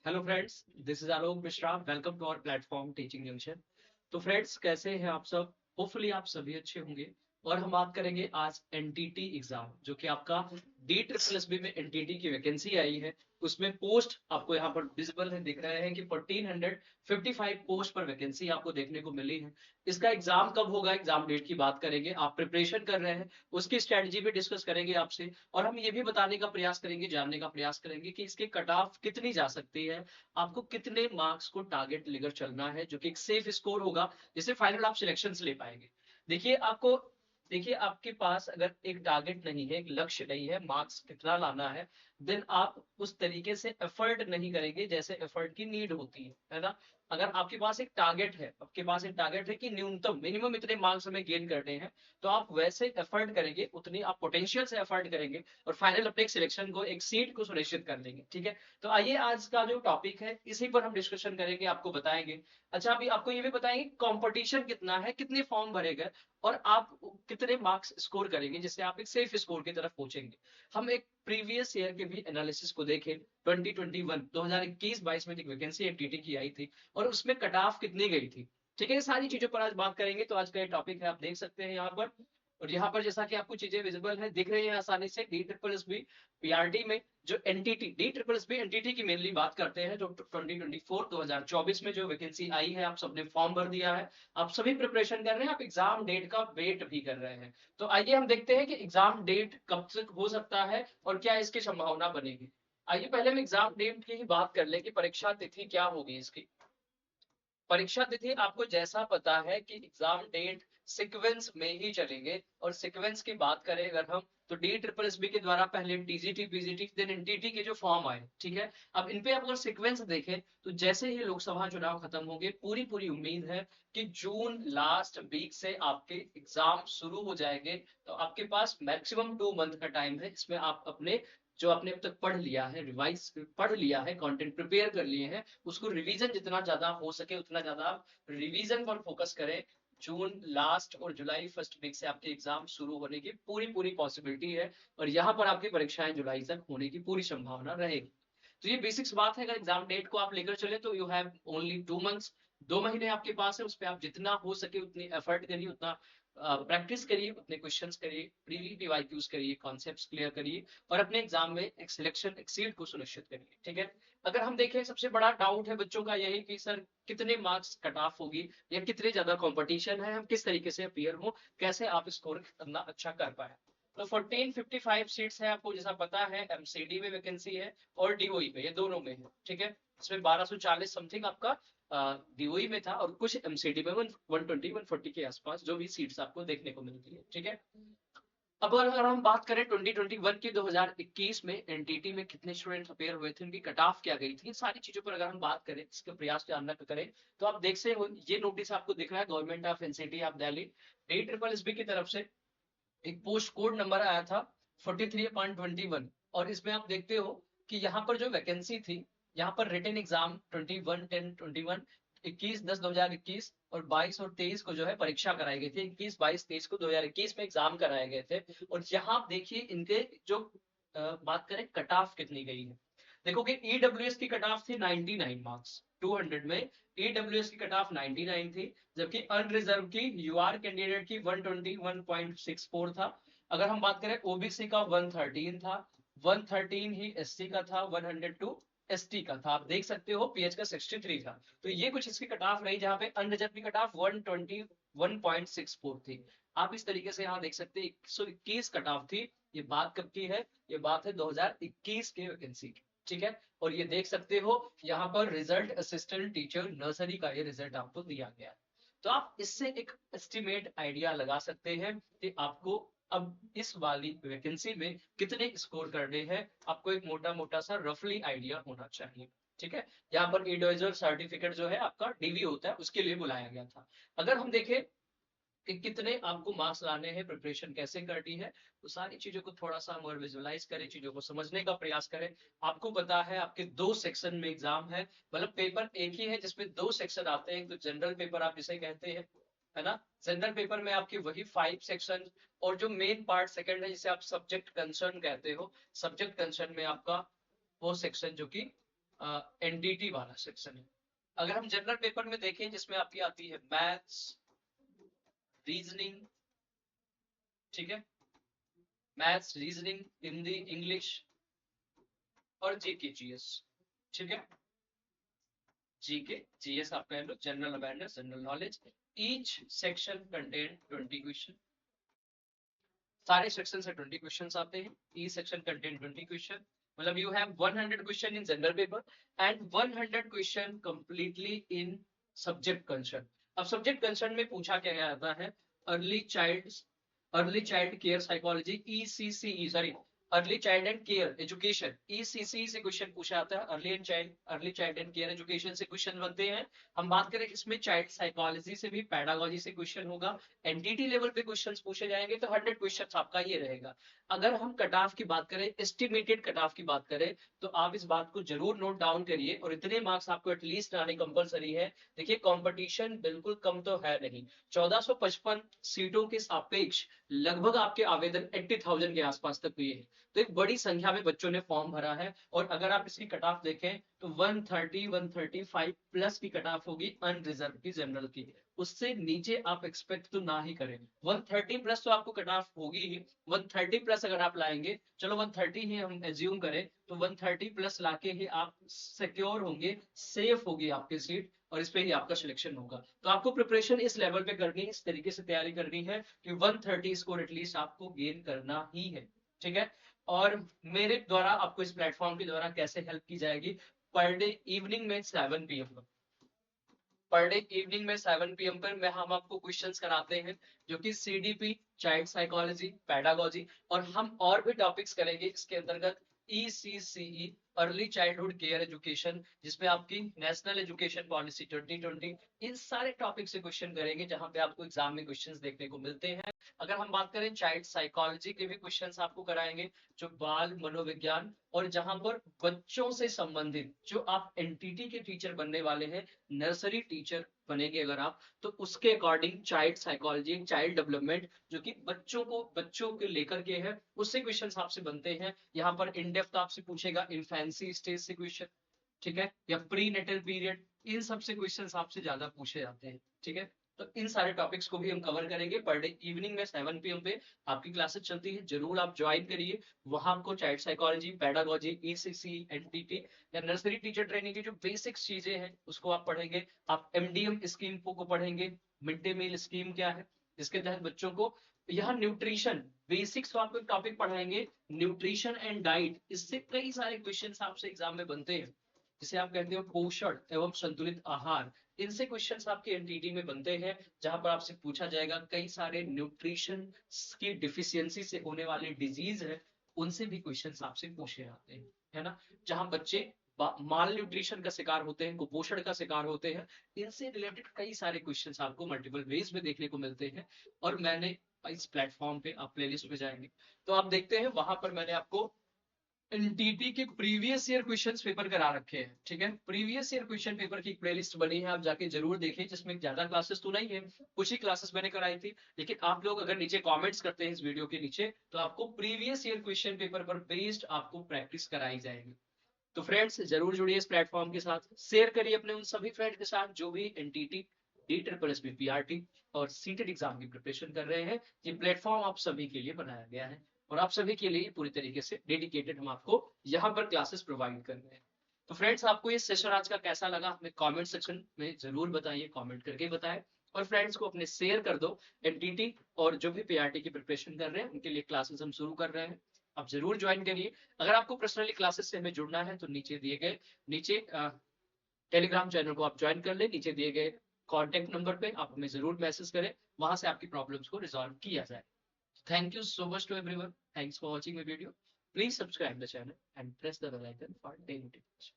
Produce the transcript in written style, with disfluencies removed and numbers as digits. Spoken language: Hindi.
Hello friends, this is Alok Mishra. Welcome to our platform teaching junction. तो फ्रेंड्स, कैसे हैं आप सब? होपफुली आप सभी अच्छे होंगे। और हम बात करेंगे आज एनटीटी एग्जाम, जो कि आपका डी ट्रिपल एस बी में एनटीटी की वैकेंसी आई है। उसमें पोस्ट आपको यहाँ पर विजिबल है, दिख रहे हैं कि 1455 पोस्ट पर वैकेंसी आपको देखने को मिली है। इसका एग्जाम कब होगा, एग्जाम डेट की बात करेंगे। आप प्रिपरेशन कर रहे हैं, उसकी स्ट्रेटजी भी डिस्कस करेंगे आपसे। और हम ये भी बताने का प्रयास करेंगे, जानने का प्रयास करेंगे कि इसके कट ऑफ कितनी जा सकती है, आपको कितने मार्क्स को टारगेट लेकर चलना है, जो कि एक सेफ स्कोर होगा जिससे फाइनल आप सिलेक्शन ले पाएंगे। देखिए आपको देखिए आपके पास अगर एक टारगेट नहीं है, एक लक्ष्य नहीं है, मार्क्स कितना लाना है, देन आप उस तरीके से एफर्ट नहीं करेंगे जैसे एफर्ट की नीड होती है ना। अगर आपके पास एक टारगेट है, आपके पास एक टारगेट है कि न्यूनतम मिनिमम इतने मार्क्स हमें गेन करने हैं, तो आप वैसे एफर्ट करेंगे, उतनी आप पोटेंशियल से एफर्ट करेंगे और फाइनल अपने सिलेक्शन को, एक सीट को सुनिश्चित कर लेंगे। ठीक है, तो आइए आज का जो टॉपिक है इसी पर हम डिस्कशन करेंगे, आपको बताएंगे। अच्छा, अभी आपको ये भी बताएंगे कंपटीशन कितना है, कितने फॉर्म भरे गए और आप कितने मार्क्स स्कोर करेंगे जिससे आप एक सेफ स्कोर की तरफ पहुंचेंगे। हम एक प्रीवियस ईयर के भी एनालिसिस को देखें। 2021 2021-22 में एक वैकेंसी एनटीटी की आई थी और उसमें कट ऑफ कितनी गई थी। ठीक है, ये सारी चीजों पर आज बात करेंगे। तो आज का ये टॉपिक है, आप देख सकते हैं यहाँ पर। और यहाँ पर जैसा कि आपको चीजें विजिबल है, दिख रही है आसानी से। D triple S B PRT में जो NTT, D triple S B NTT की मेनली बात करते हैं, जो 2024 में जो वैकेंसी आई है, आप सबने फॉर्म भर दिया है, आप सभी प्रिपरेशन कर रहे हैं, आप एग्जाम डेट का वेट भी कर रहे हैं। तो आइए हम देखते हैं कि एग्जाम डेट कब तक हो सकता है और क्या इसकी संभावना बनेगी। आइए पहले हम एग्जाम डेट की ही बात कर ले कि परीक्षा तिथि क्या होगी इसकी। परीक्षा तिथि आपको जैसा पता है कि एग्जाम डेट सीक्वेंस में ही चलेंगे। और सीक्वेंस की बात करें अगर हम, तो डी ट्रिपल एस बी के द्वारा पहले टीजीटी पीजीटी देन एनटीटी के जो फॉर्म आए, ठीक है। अब इन पे आप अगर सीक्वेंस देखें तो जैसे ही लोकसभा चुनाव खत्म होंगे, पूरी पूरी उम्मीद है कि जून लास्ट वीक से आपके एग्जाम शुरू हो जाएंगे। तो आपके पास मैक्सिमम 2 मंथ का टाइम है। इसमें आप अपने जो आपने अब तक पढ़ लिया है, रिवाइज पढ़ लिया है, कंटेंट प्रिपेयर कर लिए हैं, उसको रिवीजन जितना ज्यादा हो सके उतना ज्यादा आप रिवीजन पर फोकस करें। जून लास्ट और जुलाई फर्स्ट वीक से आपके एग्जाम शुरू होने की पूरी पूरी पॉसिबिलिटी है। और यहाँ पर आपकी परीक्षाएं जुलाई तक होने की पूरी संभावना रहेगी। तो ये बेसिक्स बात है। अगर एग्जाम डेट को आप लेकर चले तो यू हैव ओनली 2 मंथ्स। 2 महीने आपके पास है, उस पर आप जितना हो सके उतनी एफर्ट करिए, उतना प्रैक्टिस करिए, उतने क्वेश्चंस करिए, प्रीवियस आईक्यूज करिए, कॉन्सेप्ट्स क्लियर करिए और अपने एग्जाम में एक सिलेक्शन, एक सीट को सुनिश्चित करिए। ठीक है, अगर हम देखें, सबसे बड़ा डाउट है बच्चों का यही कि सर कितने मार्क्स कट ऑफ होगी या कितने ज्यादा कंपटीशन है, हम किस तरीके से अपियर हो, कैसे आप स्कोर करना अच्छा कर पाए। तो 1455 सीट्स है, आपको जैसा पता है एमसीडी में वैकेंसी है और डीओई में, ये दोनों में है। ठीक है, इसमें 1240 समथिंग आपका डीओई में था और कुछ एमसीडी में 120 140 के आसपास जो भी सीट्स आपको देखने को मिलती है। ठीक है, अब अगर हम बात करें 2021 की, 2021 में एनटीटी में कितने स्टूडेंट अपेयर हुए थे, उनकी कट ऑफ क्या गई थी, इन सारी चीजों पर अगर हम बात करें, इसके प्रयास जानना करें, तो आप देख से हो, ये नोटिस आपको दिख रहा है government of NCT of Delhi, D triple S B की तरफ से एक पोस्ट कोड नंबर आया था 43.21। और इसमें आप देखते हो कि यहाँ पर जो वैकेंसी थी, यहाँ पर रिटन एग्जाम 21/10/21, 21/10/2021 और 22 और 23 को जो है परीक्षा कराई गई थी। 21 22 23 को 2021 में एग्जाम कराए गए थे। और यहाँ आप देखिए इनके जो बात करें कट ऑफ कितनी गई है। देखो कि ईडब्ल्यूएस की कट ऑफ थी 99 मार्क्स 200 में। ईडब्ल्यूएस की कट ऑफ 99 थी, जबकि अनरिजर्व की यूआर कैंडिडेट की 121.64 था। अगर हम बात करें ओबीसी का 113 था, 113 ही एससी का था, 102 एसटी का था। आप देख सकते हो पीएच का 63 था। तो ये कुछ इसकी कट ऑफ रही, जहां पे अनरिजर्व की कट ऑफ 121.64 थी। आप इस तरीके से यहाँ देख सकते हैं 121 कट ऑफ थी। ये बात कब की है? ये बात है 2021 के वैकेंसी की। ठीक है, और ये देख सकते हो यहाँ पर रिजल्ट असिस्टेंट टीचर नर्सरी का ये रिजल्ट आपको दिया गया है। तो आप इससे एक एस्टिमेट आइडिया लगा सकते हैं कि आपको अब इस वाली वैकेंसी में कितने स्कोर करने हैं। आपको एक मोटा मोटा सा रफली आइडिया होना चाहिए। ठीक है, यहाँ पर इंडिविजुअल सर्टिफिकेट जो है आपका डीवी होता है, उसके लिए बुलाया गया था। अगर हम देखें कि कितने आपको मार्क्स लाने हैं, प्रिपरेशन कैसे करनी है, तो सारी चीजों को थोड़ा सा हम और विजुअलाइज करें, चीजों को समझने का प्रयास करें। आपको पता है आपके 2 सेक्शन में एग्जाम है, मतलब पेपर एक ही है जिसमें 2 सेक्शन आते हैं। तो जनरल पेपर आप जिसे कहते हैं, है ना। जनरल पेपर में आपके वही 5 सेक्शन, और जो मेन पार्ट सेकंड है जिसे आप सब्जेक्ट कंसर्न कहते हो, सब्जेक्ट कंसर्न में आपका वो सेक्शन जो कि एनडीटी वाला सेक्शन है। अगर हम जनरल पेपर में देखें जिसमें आपकी आती है मैथ्स, रीजनिंग, ठीक है, मैथ्स, रीजनिंग, हिंदी, इंग्लिश और जीके जीएस, ठीक है, जीके जीएस आप कह लो, general awareness, general knowledge. Each section contain 20 question, सारे सेक्शन से 20 क्वेश्चंस आते हैं। ईच सेक्शन कंटेन 20 क्वेश्चन, मतलब you have 100 question in general paper and 100 question completely in subject concern. अब सब्जेक्ट कंसर्न में पूछा क्या जाता है, early child, early child care psychology, ECCE, sorry, early child and care education, ECC से क्वेश्चन पूछा जाता है। Early child and care education से क्वेश्चन बनते हैं। हम बात करें इसमें चाइल्ड साइकोलॉजी से भी, पैडागोजी से क्वेश्चन होगा। एनटीटी लेवल पे क्वेश्चंस पूछे जाएंगे तो 100 क्वेश्चंस आपका ये रहेगा। अगर हम कट ऑफ की बात करें, एस्टिमेटेड कट ऑफ की बात करें, तो आप इस बात को जरूर नोट डाउन करिए और इतने मार्क्स आपको एटलीस्ट आने कंपलसरी है। देखिए कंपटीशन बिल्कुल कम तो है नहीं, 1455 सीटों के सापेक्ष लगभग आपके आवेदन 80,000 के आसपास तक हुए हैं। तो एक बड़ी संख्या में बच्चों ने फॉर्म भरा है और अगर आप इसकी कट ऑफ देखें तो 130 135 प्लस की कट ऑफ होगी अनरिजर्व की, जनरल की। उससे नीचे आप एक्सपेक्ट तो ना ही करें। 130 प्लस तो आपको कट ऑफ होगी ही। 130 प्लस अगर आप लाएंगे, चलो 130 ही हम एज्यूम करें, तो 130 प्लस लाके ही आप सिक्योर होंगे, सेफ होगी आपकी सीट और इस पे ही आपका सिलेक्शन होगा। तो आपको प्रिपरेशन इस लेवल पे करनी है, इस तरीके से तैयारी करनी है कि 130 स्कोर एटलीस्ट आपको गेन करना ही है, ठीक है। और मेरे द्वारा आपको इस प्लेटफॉर्म के द्वारा कैसे हेल्प की जाएगी, पर डे इवनिंग में 7 PM पर, पर डे इवनिंग में 7 PM पर मैं हम आपको क्वेश्चंस कराते हैं जो कि सीडीपी, चाइल्ड साइकोलॉजी, पैडागोजी और हम और भी टॉपिक्स करेंगे इसके अंतर्गत। ECCE, early childhood care education, जिसमें आपकी नेशनल एजुकेशन पॉलिसी 2020, इन सारे टॉपिक से क्वेश्चन करेंगे जहां पे आपको एग्जाम में क्वेश्चंस देखने को मिलते हैं। अगर हम बात करें चाइल्ड साइकोलॉजी के भी क्वेश्चंस आपको कराएंगे, जो बाल मनोविज्ञान, और जहां पर बच्चों से संबंधित, जो आप एनटीटी के टीचर बनने वाले हैं, नर्सरी टीचर बनेंगे अगर आप, तो उसके according child psychology, child development, जो कि बच्चों के लेकर के है, उससे क्वेश्चन आपसे बनते हैं। यहाँ पर इन डेप्थ आपसे पूछेगा इन्फेंसी स्टेज से क्वेश्चन, ठीक है, या प्री नेटल पीरियड, इन सबसे क्वेश्चंस आपसे ज्यादा पूछे जाते हैं, ठीक है। तो इन सारे टॉपिक्स को भी हम कवर करेंगे। पर डे इवनिंग में 7 PM पे आपकी क्लासेस चलती है, जरूर आप ज्वाइन करिए। वहां आपको child psychology, pedagogy, ECC, NTT या नर्सरी टीचर ट्रेनिंग की जो बेसिक्स चीजें हैं उसको आप पढ़ेंगे। आप एमडीएम स्कीम को पढ़ेंगे, मिड डे मील स्कीम क्या है, जिसके तहत बच्चों को यहाँ न्यूट्रिशन बेसिक्स तो आपको टॉपिक पढ़ाएंगे, न्यूट्रिशन एंड डाइट, इससे कई सारे क्वेश्चन आपसे एग्जाम में बनते हैं, जिसे आप कहते हो पोषण एवं संतुलित आहार। इनसे क्वेश्चंस आपके एनटीटी में बनते हैं, जहां पर आपसे पूछा जाएगा कई सारे न्यूट्रिशन की डिफिशियंसी से होने वाले डिजीज है, उनसे भी क्वेश्चंस आपसे पूछे जाते हैं, है ना। जहां बच्चे माल न्यूट्रिशन का शिकार होते हैं, कुपोषण का शिकार होते हैं, इनसे रिलेटेड कई सारे क्वेश्चंस आपको मल्टीपल वेज में देखने को मिलते हैं। और मैंने इस प्लेटफॉर्म पे, आप प्लेलिस्ट पे जाएंगे तो आप देखते हैं वहां पर मैंने आपको एनटीटी के प्रीवियस ईयर क्वेश्चंस पेपर करा रखे हैं, ठीक है। प्रीवियस ईयर क्वेश्चन पेपर की प्लेलिस्ट बनी है, आप जाके जरूर देखें, जिसमें ज्यादा क्लासेस तो नहीं है, कुछ ही क्लासेस मैंने कराई थी, लेकिन आप लोग अगर नीचे कमेंट्स करते हैं इस वीडियो के नीचे, तो आपको प्रीवियस ईयर क्वेश्चन पेपर पर बेस्ड आपको प्रैक्टिस कराई जाएगी। तो फ्रेंड्स जरूर जुड़िए इस प्लेटफॉर्म के साथ, शेयर करिए अपने उन सभी फ्रेंड के साथ जो भी एनटीटी, DSSS, पीआरटी और सीटेट एग्जाम की प्रिपरेशन कर रहे हैं। ये प्लेटफॉर्म आप सभी के लिए बनाया गया है और आप सभी के लिए पूरी तरीके से डेडिकेटेड हम आपको यहाँ पर क्लासेस प्रोवाइड कर रहे हैं। तो फ्रेंड्स आपको ये सेशन आज का कैसा लगा हमें कमेंट सेक्शन में जरूर बताइए, कमेंट करके बताएं। और फ्रेंड्स को अपने शेयर कर दो, एनटीटी और जो भी पीआरटी की प्रिपरेशन कर रहे हैं उनके लिए क्लासेस हम शुरू कर रहे हैं, आप जरूर ज्वाइन करिए। अगर आपको पर्सनली क्लासेस से हमें जुड़ना है तो नीचे टेलीग्राम चैनल को आप ज्वाइन कर ले, नीचे दिए गए कॉन्टेक्ट नंबर पे आप हमें जरूर मैसेज करें, वहां से आपकी प्रॉब्लम्स को रिजॉल्व किया जाए। Thank you so much to everyone, thanks for watching my video, please subscribe the channel and press the bell icon for daily notification.